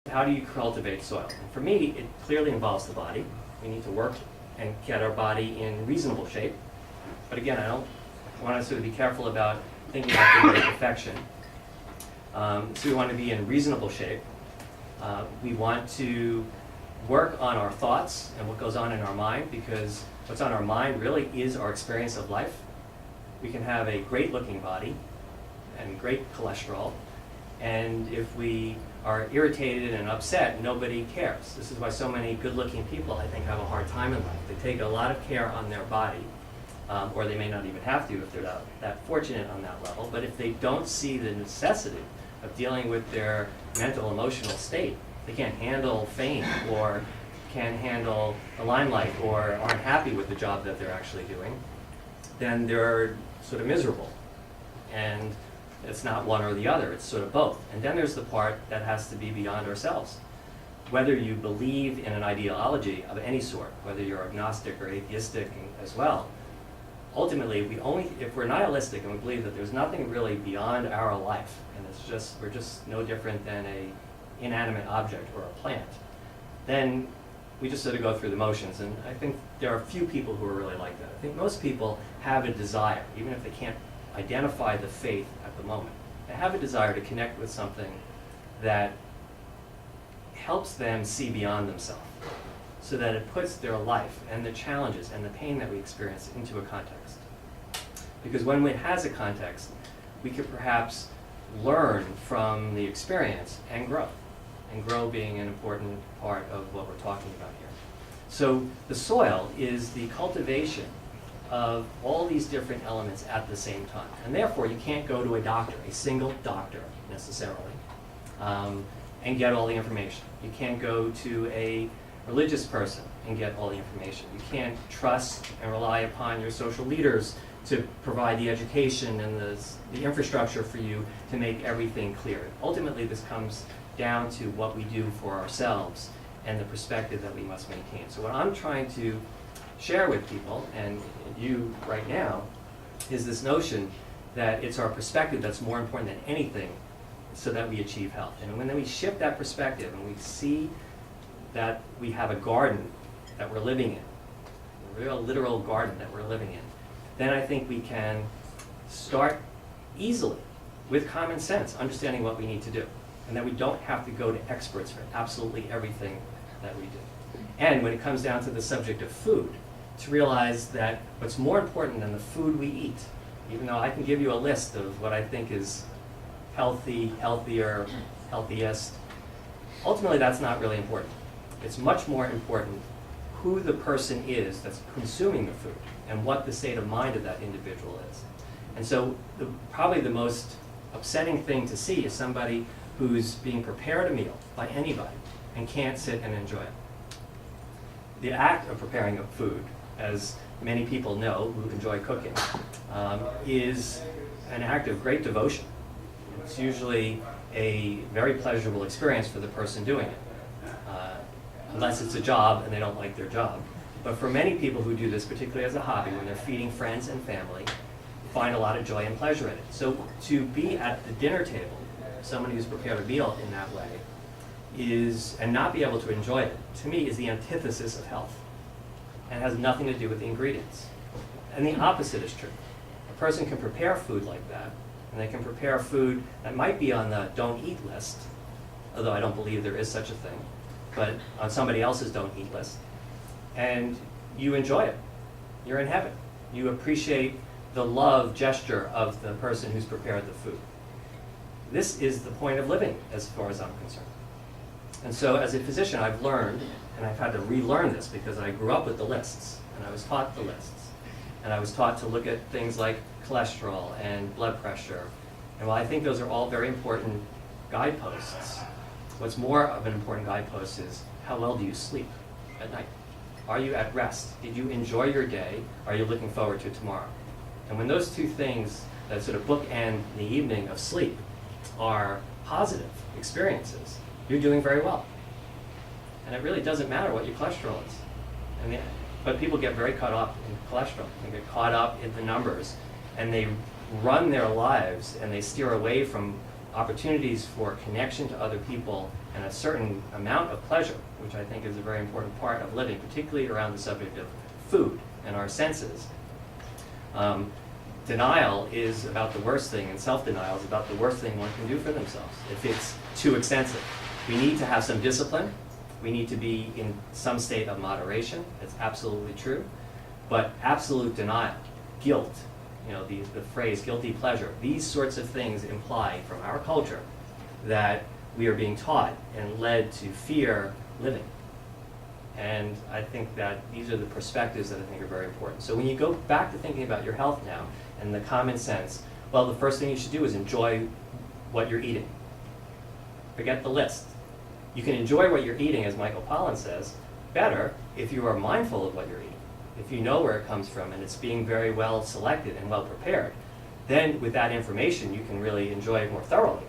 how do you cultivate soil? And for me, it clearly involves the body. We need to work and get our body in reasonable shape. But again, I don't want us to be careful about thinking about the word perfection. So we want to be in reasonable shape. We want to work on our thoughts and what goes on in our mind, because what's on our mind really is our experience of life. We can have a great looking body and great cholesterol, and if we are irritated and upset, nobody cares. This is why so many good looking people, I think, have a hard time in life. They take a lot of care on their body, or they may not even have to if they're not that fortunate on that level, but if they don't see the necessity of dealing with their mental, emotional state, they can't handle fame or can't handle the limelight or aren't happy with the job that they're actually doing, then they're sort of miserable. And it's not one or the other, it's sort of both. And then there's the part that has to be beyond ourselves. Whether you believe in an ideology of any sort, whether you're agnostic or atheistic as well, ultimately, if we're nihilistic and we believe that there's nothing really beyond our life, and we're just no different than a inanimate object or a plant, then we just sort of go through the motions. And I think there are a few people who are really like that. I think most people have a desire, even if they can't identify the faith at the moment. They have a desire to connect with something that helps them see beyond themselves, so that it puts their life and the challenges and the pain that we experience into a context. Because when it has a context, we could perhaps learn from the experience and grow being an important part of what we're talking about here. So the soil is the cultivation of all these different elements at the same time. And therefore, you can't go to a doctor, a single doctor necessarily, and get all the information. You can't go to a religious person and get all the information. You can't trust and rely upon your social leaders to provide the education and the infrastructure for you to make everything clear. Ultimately, this comes down to what we do for ourselves and the perspective that we must maintain. So what I'm trying to share with people, and you right now, is this notion that it's our perspective that's more important than anything so that we achieve health. And when we shift that perspective and we see that we have a garden that we're living in, a real literal garden that we're living in, then I think we can start easily, with common sense, understanding what we need to do. And that we don't have to go to experts for absolutely everything that we do. And when it comes down to the subject of food, to realize that what's more important than the food we eat, even though I can give you a list of what I think is healthy, healthier, healthiest, ultimately that's not really important. It's much more important who the person is that's consuming the food and what the state of mind of that individual is. And so probably the most upsetting thing to see is somebody who's being prepared a meal by anybody and can't sit and enjoy it. The act of preparing a food, as many people know who enjoy cooking, is an act of great devotion. It's usually a very pleasurable experience for the person doing it, unless it's a job and they don't like their job. But for many people who do this, particularly as a hobby, when they're feeding friends and family, find a lot of joy and pleasure in it. So to be at the dinner table, someone who's prepared a meal in that way, and not be able to enjoy it, to me, is the antithesis of health. And has nothing to do with the ingredients. And the opposite is true. A person can prepare food like that, and they can prepare food that might be on the don't eat list, although I don't believe there is such a thing, but on somebody else's don't eat list, and you enjoy it. You're in heaven. You appreciate the love gesture of the person who's prepared the food. This is the point of living, as far as I'm concerned. And so as a physician, I've learned, and I've had to relearn this because I grew up with the lists, and I was taught the lists. And I was taught to look at things like cholesterol and blood pressure. And while I think those are all very important guideposts, what's more of an important guidepost is how well do you sleep at night? Are you at rest? Did you enjoy your day? Are you looking forward to tomorrow? And when those two things that sort of bookend the evening of sleep are positive experiences, you're doing very well. And it really doesn't matter what your cholesterol is. But people get very caught up in cholesterol. They get caught up in the numbers, and they run their lives, and they steer away from opportunities for connection to other people and a certain amount of pleasure, which I think is a very important part of living, particularly around the subject of food and our senses. Denial is about the worst thing, and self-denial is about the worst thing one can do for themselves if it's too extensive. We need to have some discipline. We need to be in some state of moderation. It's absolutely true. But absolute denial, guilt, the phrase guilty pleasure, these sorts of things imply from our culture that we are being taught and led to fear living. And I think that these are the perspectives that I think are very important. So when you go back to thinking about your health now and the common sense, well, the first thing you should do is enjoy what you're eating. Forget the list. You can enjoy what you're eating, as Michael Pollan says, better if you are mindful of what you're eating. If you know where it comes from and it's being very well selected and well prepared, then with that information you can really enjoy it more thoroughly.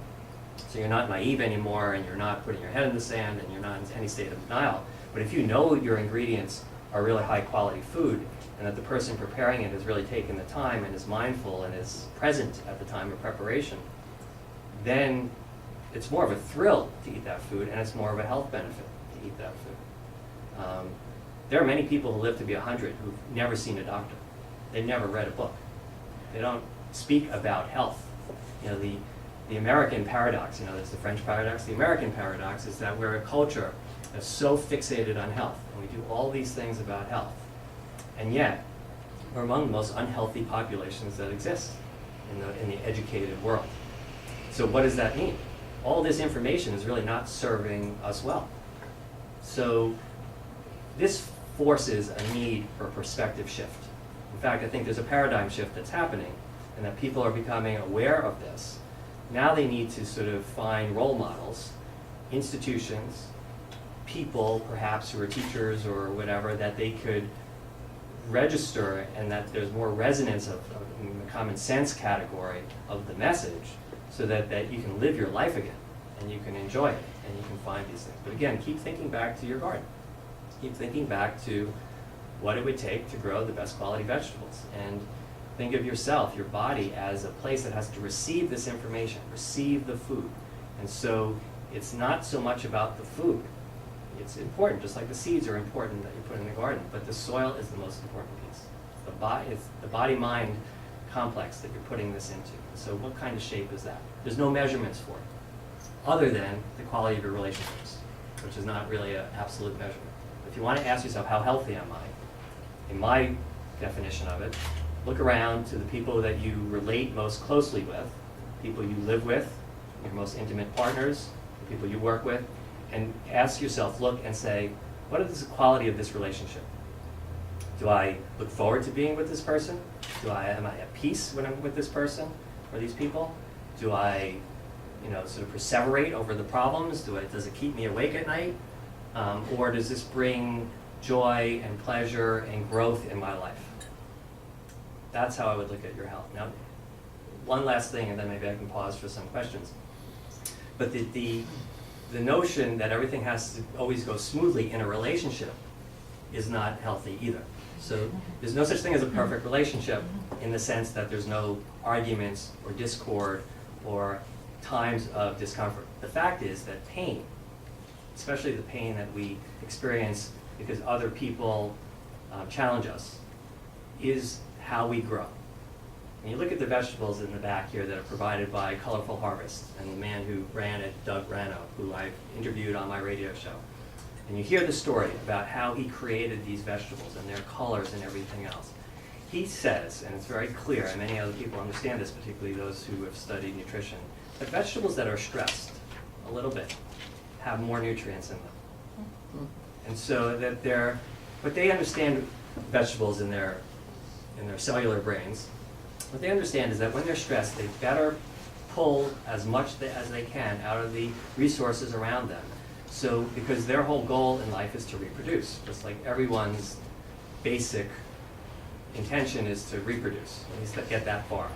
So you're not naive anymore, and you're not putting your head in the sand, and you're not in any state of denial. But if you know your ingredients are really high quality food, and that the person preparing it has really taken the time and is mindful and is present at the time of preparation, then it's more of a thrill to eat that food, and it's more of a health benefit to eat that food. There are many people who live to be 100 who've never seen a doctor. They've never read a book. They don't speak about health. The American paradox, there's the French paradox. The American paradox is that we're a culture that's so fixated on health, and we do all these things about health. And yet, we're among the most unhealthy populations that exist in the educated world. So what does that mean? All this information is really not serving us well. So this forces a need for a perspective shift. In fact, I think there's a paradigm shift that's happening, and that people are becoming aware of this. Now they need to sort of find role models, institutions, people perhaps who are teachers or whatever, that they could register, and that there's more resonance in the common sense category of the message, so that you can live your life again, and you can enjoy it, and you can find these things. But again, keep thinking back to your garden. Keep thinking back to what it would take to grow the best quality vegetables. And think of yourself, your body, as a place that has to receive this information, receive the food. And so it's not so much about the food. It's important, just like the seeds are important that you put in the garden, but the soil is the most important piece. It's the body-mind complex that you're putting this into. So what kind of shape is that? There's no measurements for it, other than the quality of your relationships, which is not really an absolute measurement. If you want to ask yourself, how healthy am I? In my definition of it, look around to the people that you relate most closely with, people you live with, your most intimate partners, the people you work with, and ask yourself, look and say, what is the quality of this relationship? Do I look forward to being with this person? Am I at peace when I'm with this person or these people? Do I, sort of perseverate over the problems? Does it keep me awake at night? Or does this bring joy and pleasure and growth in my life? That's how I would look at your health. Now, one last thing, and then maybe I can pause for some questions. But the notion that everything has to always go smoothly in a relationship is not healthy either. So there's no such thing as a perfect relationship, in the sense that there's no arguments or discord or times of discomfort. The fact is that pain, especially the pain that we experience because other people challenge us, is how we grow. And you look at the vegetables in the back here that are provided by Colorful Harvest, and the man who ran it, Doug Rano, who I interviewed on my radio show. And you hear the story about how he created these vegetables and their colors and everything else. He says, and it's very clear, and many other people understand this, particularly those who have studied nutrition, that vegetables that are stressed a little bit have more nutrients in them. And so that but they understand vegetables in their cellular brains. What they understand is that when they're stressed, they better pull as much as they can out of the resources around them. So, because their whole goal in life is to reproduce, just like everyone's basic intention is to reproduce, at least get that far.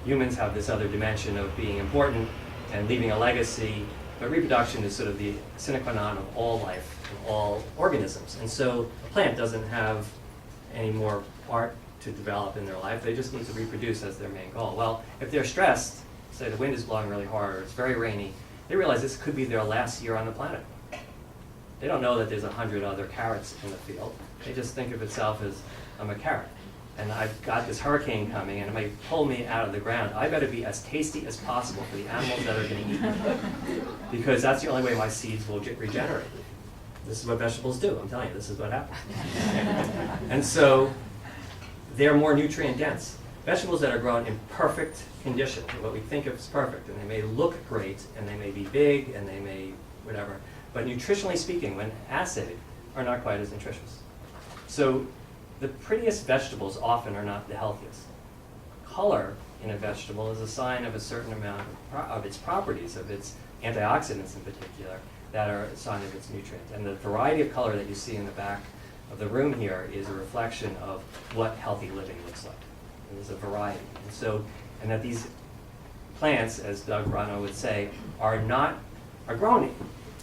Humans have this other dimension of being important and leaving a legacy, but reproduction is sort of the sine qua non of all life and all organisms. And so a plant doesn't have any more part to develop in their life. They just need to reproduce as their main goal. Well, if they're stressed, say the wind is blowing really hard or it's very rainy, they realize this could be their last year on the planet. They don't know that there's 100 other carrots in the field. They just think of itself as, I'm a carrot. And I've got this hurricane coming and it might pull me out of the ground. I better be as tasty as possible for the animals that are going to eat me. Because that's the only way my seeds will get regenerated. This is what vegetables do. I'm telling you, this is what happens. And so they're more nutrient dense. Vegetables that are grown in perfect condition, what we think of as perfect, and they may look great, and they may be big, and they may whatever, but nutritionally speaking, when assayed, are not quite as nutritious. So the prettiest vegetables often are not the healthiest. Color in a vegetable is a sign of a certain amount of its properties, of its antioxidants in particular, that are a sign of its nutrient. And the variety of color that you see in the back of the room here is a reflection of what healthy living looks like. And there's a variety. And so, and that these plants, as Doug Rano would say, are grown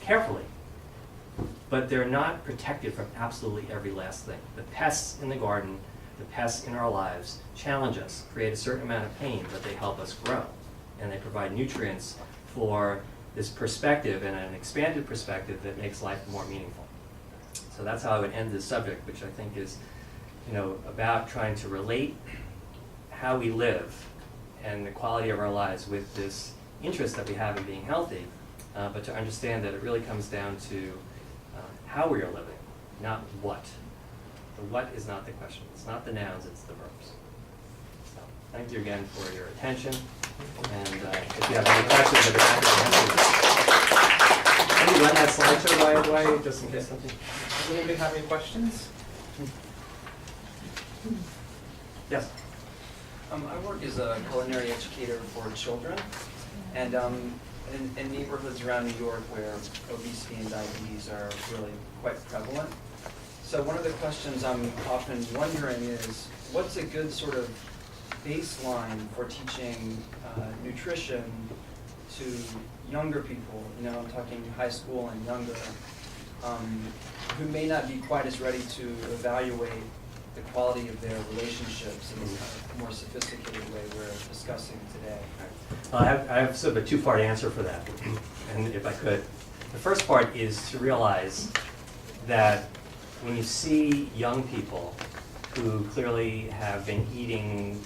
carefully, but they're not protected from absolutely every last thing. The pests in the garden, the pests in our lives challenge us, create a certain amount of pain, but they help us grow. And they provide nutrients for this perspective and an expanded perspective that makes life more meaningful. So that's how I would end this subject, which I think is, about trying to relate how we live and the quality of our lives with this interest that we have in being healthy, but to understand that it really comes down to how we are living, not what. The what is not the question. It's not the nouns, it's the verbs. So thank you again for your attention. And if you have any questions, I'd be happy to answer. Can you run that slideshow right away, just in case something? Does anybody have any questions? Yes. I work as a culinary educator for children, and in neighborhoods around New York where obesity and diabetes are really quite prevalent. So one of the questions I'm often wondering is, what's a good sort of baseline for teaching nutrition to younger people, I'm talking high school and younger, who may not be quite as ready to evaluate the quality of their relationships in this kind of more sophisticated way we're discussing today. I have sort of a two-part answer for that, and if I could. The first part is to realize that when you see young people who clearly have been eating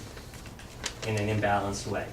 in an imbalanced way,